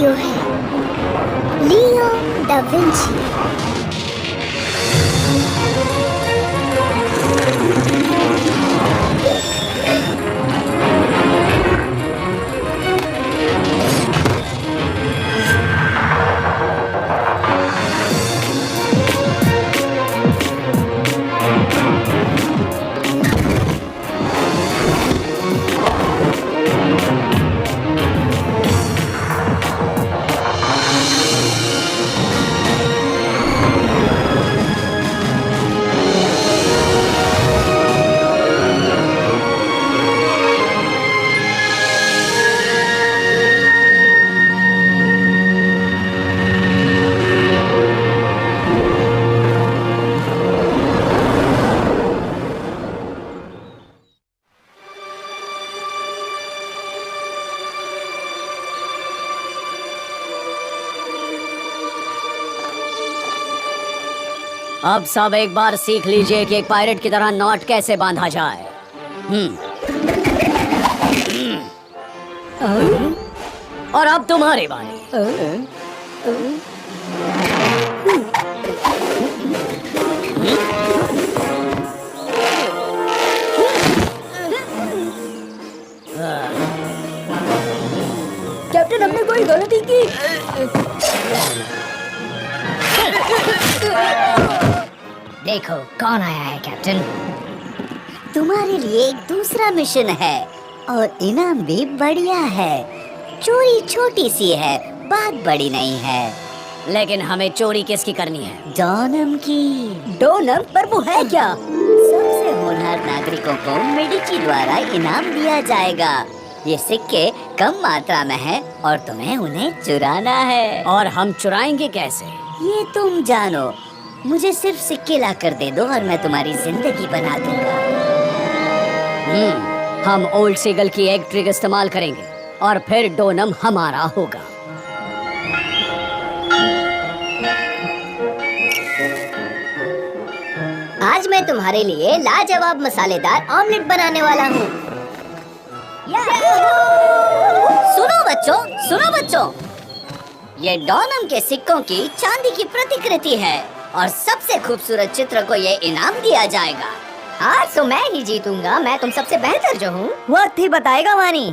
लियो है, लियो da Vinci. अब सब एक बार सीख लीजिए कि एक पायरेट की तरह नॉट कैसे बांधा जाए। और अब तुम्हारी बारी। कैप्टन, हमने कोई गलती की? देखो कौन आया है कैप्टन। तुम्हारे लिए एक दूसरा मिशन है और इनाम भी बढ़िया है। चोरी छोटी सी है, बात बड़ी नहीं है। लेकिन हमें चोरी किसकी करनी है? डोनम की। डोनम? पर वो है क्या? सबसे होनहार नागरिकों को मेडिची द्वारा इनाम दिया जाएगा। ये सिक्के कम मात्रा में हैं और तुम्हें उन्हें चुराना है। और हम चुराएंगे कैसे? ये तुम जानो। मुझे सिर्फ सिक्के ला कर दे दो और मैं तुम्हारी जिंदगी बना दूंगा। हम ओल्ड सीगल की एग ट्रिक इस्तेमाल करेंगे और फिर डोनम हमारा होगा। आज मैं तुम्हारे लिए लाजवाब मसालेदार ऑमलेट बनाने वाला हूँ। सुनो बच्चों, ये डोनम के सिक्कों की चांदी की प्रतिकृति है और सबसे खूबसूरत चित्र को ये इनाम दिया जाएगा। आज तो मैं ही जीतूंगा, मैं तुम सबसे बेहतर जो हूँ। वक्त ही बताएगा वानी।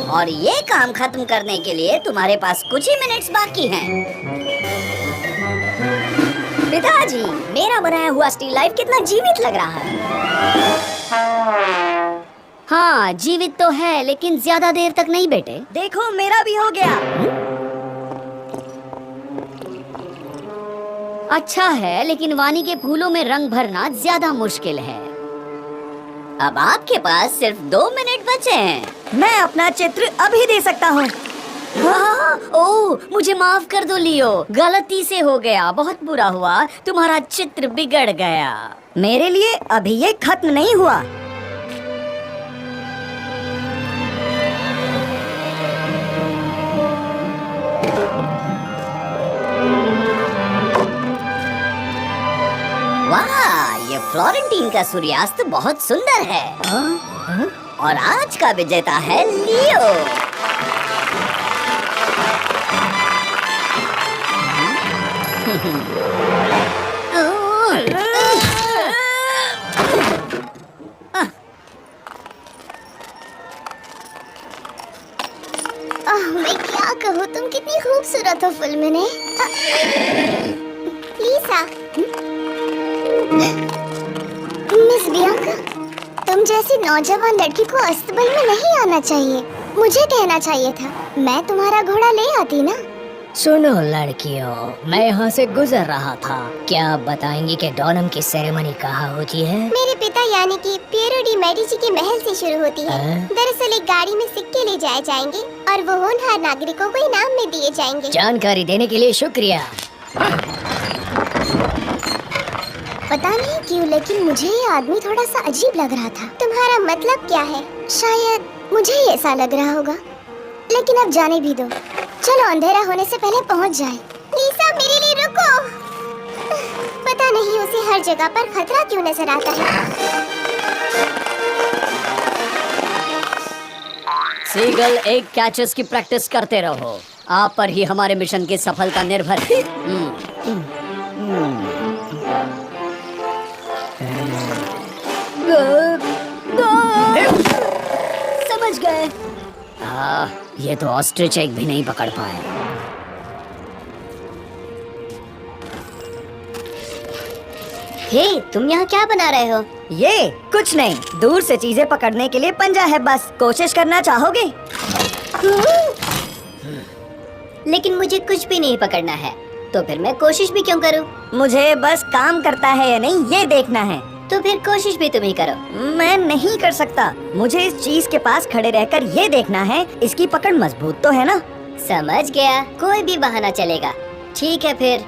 और ये काम खत्म करने के लिए तुम्हारे पास कुछ ही मिनट्स बाकी हैं। पिताजी, मेरा बनाया हुआ स्टील लाइफ कितना जीवित लग रहा है। हाँ, जीवित तो है, लेकिन ज्यादा देर तक नहीं बेटे। देखो, मेरा भी हो गया। अच्छा है, लेकिन वानी के फूलों में रंग भरना ज्यादा मुश्किल है। अब आपके पास सिर्फ 2 मिनट बचे हैं। मैं अपना चित्र अभी दे सकता हूँ। ओह, मुझे माफ कर दो लियो, गलती से हो गया, बहुत बुरा हुआ, तुम्हारा चित्र बिगड़ गया। मेरे लिए अभी ये खत्म नहीं हुआ। वाह, ये फ्लोरेंटीन का सूर्यास्त बहुत सुंदर है। और आज का विजेता है लियो। मैं क्या कहूँ, तुम कितनी खूबसूरत हो फिल्म में। लीसा, मिस बियांका, तुम जैसी नौजवान लड़की को अस्तबल में नहीं आना चाहिए। मुझे कहना चाहिए था, मैं तुम्हारा घोड़ा ले आती ना। सुनो लड़कियों, मैं यहाँ से गुजर रहा था। क्या आप बताएंगी कि डोनम की सेरेमनी कहाँ होती है? मेरे पिता यानी कि पिएरो डी मेडिची के महल से शुरू होती है। दरअसल एक गाड़ी में सिक्के ले जाए जाएंगे और वो होनहार नागरिकों को इनाम में दिए जाएंगे। जानकारी देने के लिए शुक्रिया। पता नहीं क्यों, लेकिन मुझे ये आदमी थोड़ा सा अजीब लग रहा था। तुम्हारा मतलब क्या है? शायद मुझे ही ऐसा लग रहा होगा, लेकिन अब जाने भी दो। चलो अंधेरा होने से पहले पहुंच जाएं। लीसा, मेरे लिए रुको। पता नहीं उसे हर जगह पर खतरा क्यों नजर आता है। सीगल, एक कैचेस की प्रैक्टिस करते रहो। आप पर ही हमारे मिशन की सफलता निर्भर है। समझ गए। ये तो ऑस्ट्रिच एग भी नहीं पकड़ पाए। हे, तुम यहाँ क्या बना रहे हो? ये कुछ नहीं, दूर से चीजें पकड़ने के लिए पंजा है बस। कोशिश करना चाहोगे? लेकिन मुझे कुछ भी नहीं पकड़ना है, तो फिर मैं कोशिश भी क्यों करूँ? मुझे बस काम करता है या नहीं ये देखना है। तो फिर कोशिश भी तुम ही करो। मैं नहीं कर सकता। मुझे इस चीज के पास खड़े रहकर ये देखना है इसकी पकड़ मजबूत तो है ना। समझ गया, कोई भी बहाना चलेगा। ठीक है फिर,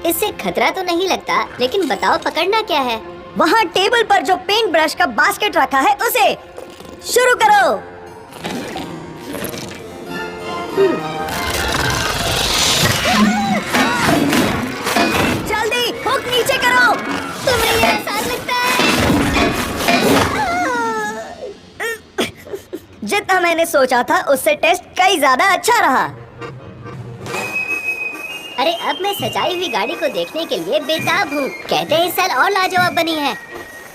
इससे खतरा तो नहीं लगता, लेकिन बताओ पकड़ना क्या है? वहाँ टेबल पर जो पेंट ब्रश का बास्केट रखा है उसे शुरू करो। जल्दी हुक नीचे करो। तुम्हें ये आसान लगता है? जितना मैंने सोचा था उससे टेस्ट कई ज्यादा अच्छा रहा। अरे अब मैं सजाई हुई गाड़ी को देखने के लिए बेताब हूँ। कहते हैं इस साल और लाजवाब बनी है।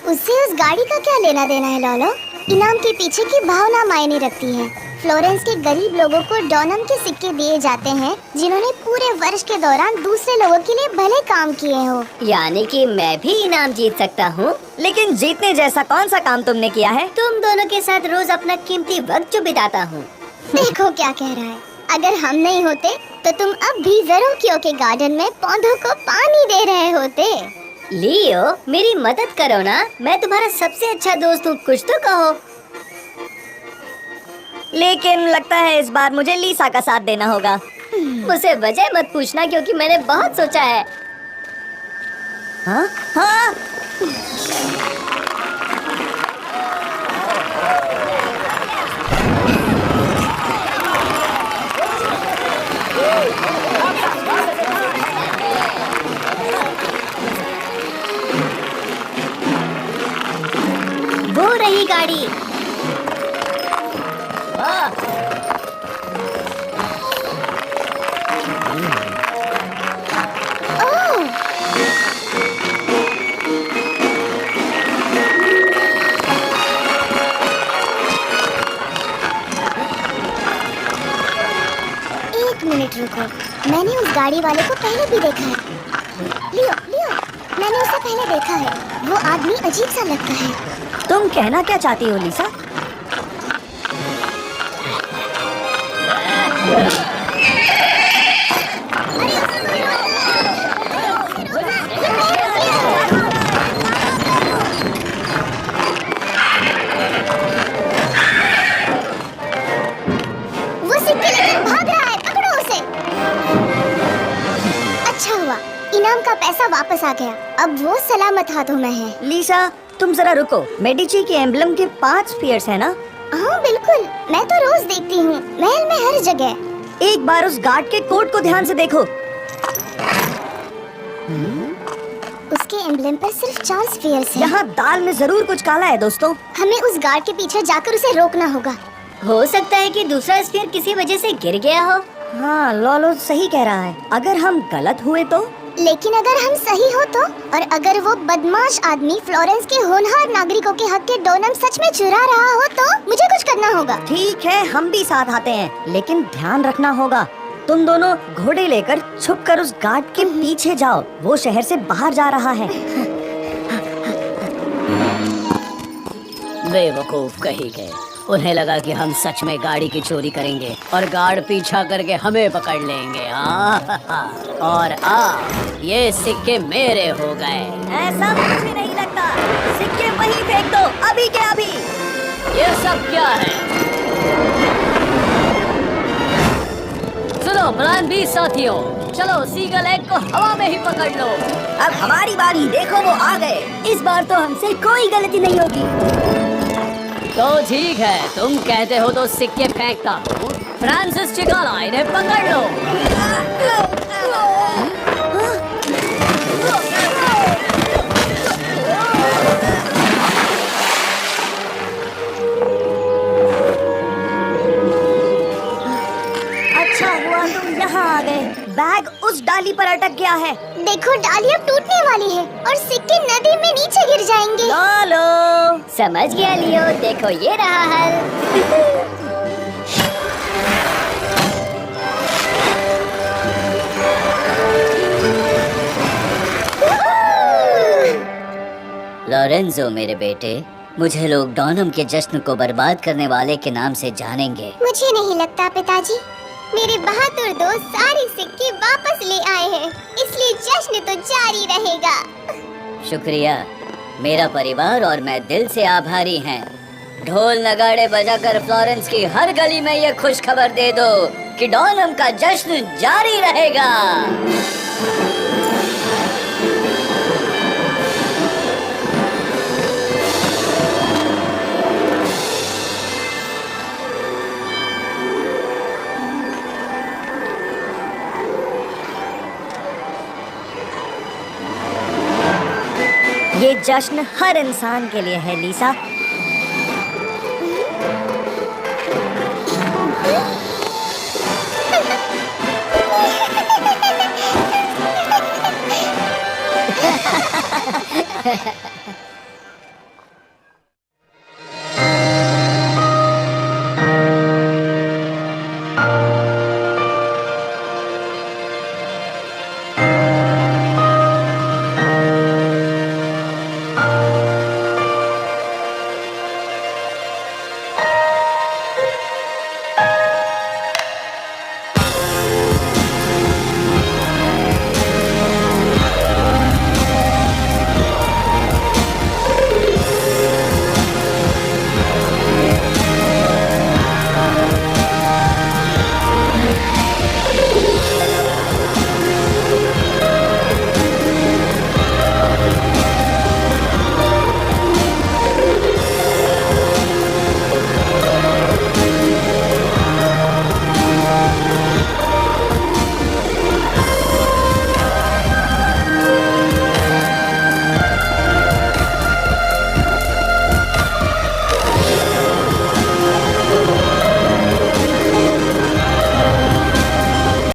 उससे उस गाड़ी का क्या लेना देना है लॉलो? इनाम के पीछे की भावना मायने रखती है। फ्लोरेंस के गरीब लोगों को डॉनम के सिक्के दिए जाते हैं जिन्होंने पूरे वर्ष के दौरान दूसरे लोगों के लिए भले काम किए हो। यानी कि मैं भी इनाम जीत सकता हूँ। लेकिन जीतने जैसा कौन सा काम तुमने किया है? तुम दोनों के साथ रोज अपना कीमती वक्त जो बिताता हूँ। देखो क्या कह रहा है। अगर हम नहीं होते तो तुम अब भी ज़रूकियों के गार्डन में पौधों को पानी दे रहे होते। लियो, मेरी मदद करो ना, मैं तुम्हारा सबसे अच्छा दोस्त हूँ, कुछ तो कहो। लेकिन लगता है इस बार मुझे लीसा का साथ देना होगा। मुझसे वजह मत पूछना क्योंकि मैंने बहुत सोचा है। हाँ? हाँ? वो रही गाड़ी। एक मिनट रुको, मैंने उस गाड़ी वाले को पहले भी देखा है। लियो, लियो, मैंने उसे पहले देखा है। वो आदमी अजीब सा लगता है। तुम कहना क्या चाहती हो लीसा? वो सिक्के लेकर भाग रहा है, पकड़ो उसे। अच्छा हुआ, इनाम का पैसा वापस आ गया। अब वो सलामत हाथों में है। लीसा, तुम जरा रुको। मेडिची के एम्बलम के 5 स्फीयर्स है ना? हाँ बिल्कुल, मैं तो रोज देखती हूँ, महल में हर जगह। एक बार उस गार्ड के कोट को ध्यान से देखो। उसके एम्बलम पर सिर्फ 4 स्फीयर्स हैं। यहाँ दाल में जरूर कुछ काला है दोस्तों। हमें उस गार्ड के पीछे जाकर उसे रोकना होगा। हो सकता है कि दूसरा स्फीयर किसी वजह से गिर गया हो। हाँ, लॉलो सही कह रहा है। अगर हम गलत हुए तो? लेकिन अगर हम सही हो तो, और अगर वो बदमाश आदमी फ्लोरेंस के होनहार नागरिकों के हक के डोनम सच में चुरा रहा हो तो मुझे कुछ करना होगा। ठीक है, हम भी साथ आते हैं, लेकिन ध्यान रखना होगा। तुम दोनों घोड़े लेकर छुपकर उस गार्ड के पीछे जाओ। वो शहर से बाहर जा रहा है। बेवकूफ कही गए। उन्हें लगा कि हम सच में गाड़ी की चोरी करेंगे और गार्ड पीछा करके हमें पकड़ लेंगे। और ये सिक्के मेरे हो गए। ऐसा मुझे नहीं लगता। सिक्के वहीं फेंक दो, अभी के अभी। ये सब क्या है? सुनो प्लान बी साथियों, चलो सीगल एग को हवा में ही पकड़ लो। अब हमारी बारी, देखो वो आ गए। इस बार तो हमसे कोई गलती नहीं होगी। तो ठीक है, तुम कहते हो तो सिक्के फेंकता हूँ। फ्रांसिस चिकाला, इन्हें पकड़ लो। गए। बैग उस डाली पर अटक गया है। देखो डाली अब टूटने वाली है और सिक्के नदी में नीचे गिर जाएंगे। लालो, समझ गया लियो, देखो ये रहा हल। लॉरेंजो मेरे बेटे, मुझे लोग डॉनम के जश्न को बर्बाद करने वाले के नाम से जानेंगे। मुझे नहीं लगता पिताजी, मेरे बहादुर दोस्त सारे सिक्के वापस ले आए हैं, इसलिए जश्न तो जारी रहेगा। शुक्रिया, मेरा परिवार और मैं दिल से आभारी हैं। ढोल नगाड़े बजाकर फ्लोरेंस की हर गली में ये खुश खबर दे दो कि डॉनम का जश्न जारी रहेगा। ये जश्न हर इंसान के लिए है लीसा।